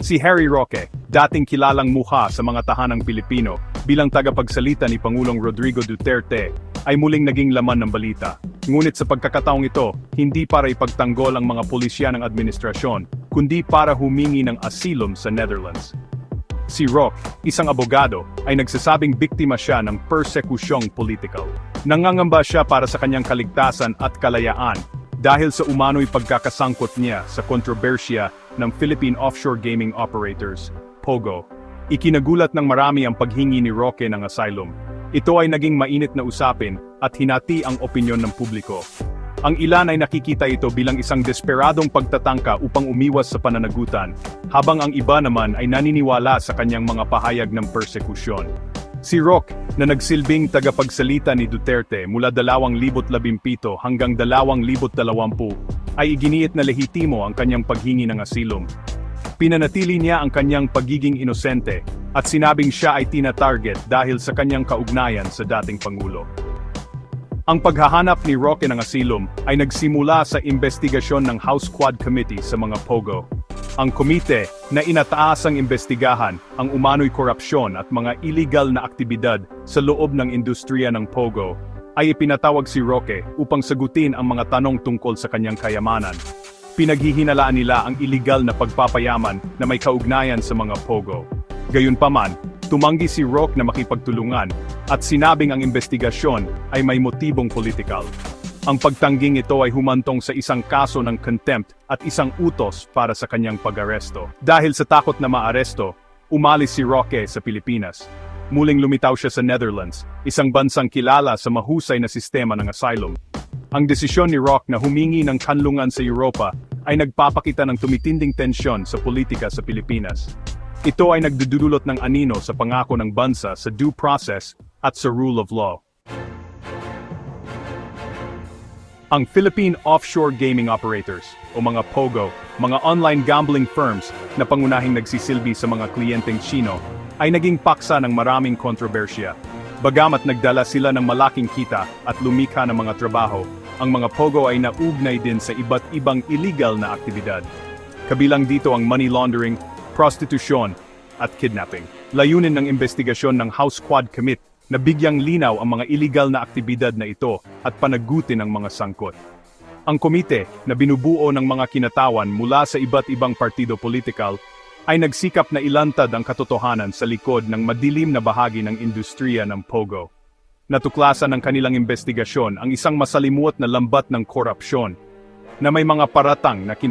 Si Harry Roque, dating kilalang mukha sa mga tahanang Pilipino bilang tagapagsalita ni Pangulong Rodrigo Duterte, ay muling naging laman ng balita. Ngunit sa pagkakataong ito, hindi para ipagtanggol ang mga pulisya ng administrasyon, kundi para humingi ng asilom sa Netherlands. Si Roque, isang abogado, ay nagsasabing biktima siya ng persekusyong politikal. Nangangamba siya para sa kanyang kaligtasan at kalayaan dahil sa umano'y pagkakasangkot niya sa kontrobersya ng Philippine Offshore Gaming Operators, POGO. Ikinagulat ng marami ang paghingi ni Roque ng asylum. Ito ay naging mainit na usapin at hinati ang opinyon ng publiko. Ang ilan ay nakikita ito bilang isang desperadong pagtatangka upang umiwas sa pananagutan, habang ang iba naman ay naniniwala sa kanyang mga pahayag ng persekusyon. Si Roque, na nagsilbing tagapagsalita ni Duterte mula 2017 hanggang 2020, ay iginiit na lehitimo ang kanyang paghingi ng asilum. Pinanatili niya ang kanyang pagiging inosente at sinabing siya ay tina-target dahil sa kanyang kaugnayan sa dating Pangulo. Ang paghahanap ni Roque ng asilum ay nagsimula sa investigasyon ng House Quad Committee sa mga POGO. Ang komite na inataasang imbestigahan ang umano'y korupsyon at mga illegal na aktibidad sa loob ng industriya ng POGO ay ipinatawag si Roque upang sagutin ang mga tanong tungkol sa kanyang kayamanan. Pinaghihinalaan nila ang illegal na pagpapayaman na may kaugnayan sa mga POGO. Gayunpaman, tumanggi si Roque na makipagtulungan at sinabing ang investigasyon ay may motibong politikal. Ang pagtangging ito ay humantong sa isang kaso ng contempt at isang utos para sa kanyang pag-aresto. Dahil sa takot na maaresto, umalis si Roque sa Pilipinas. Muling lumitaw siya sa Netherlands, isang bansang kilala sa mahusay na sistema ng asylum. Ang desisyon ni Roque na humingi ng kanlungan sa Europa ay nagpapakita ng tumitinding tensyon sa politika sa Pilipinas. Ito ay nagdudulot ng anino sa pangako ng bansa sa due process at sa rule of law. Ang Philippine Offshore Gaming Operators, o mga POGO, mga online gambling firms na pangunahing nagsisilbi sa mga kliyenteng Chino, ay naging paksa ng maraming kontrobersya. Bagamat nagdala sila ng malaking kita at lumikha ng mga trabaho, ang mga POGO ay naugnay din sa iba't ibang illegal na aktibidad. Kabilang dito ang money laundering, prostitusyon, at kidnapping. Layunin ng investigasyon ng House Quad Committee na bigyang linaw ang mga illegal na aktibidad na ito at panagutin ang mga sangkot. Ang komite, na binubuo ng mga kinatawan mula sa iba't ibang partido politikal, ay nagsikap na ilantad ang katotohanan sa likod ng madilim na bahagi ng industriya ng POGO. Natuklasan ng kanilang investigasyon ang isang masalimuot na lambat ng korupsyon na may mga paratang na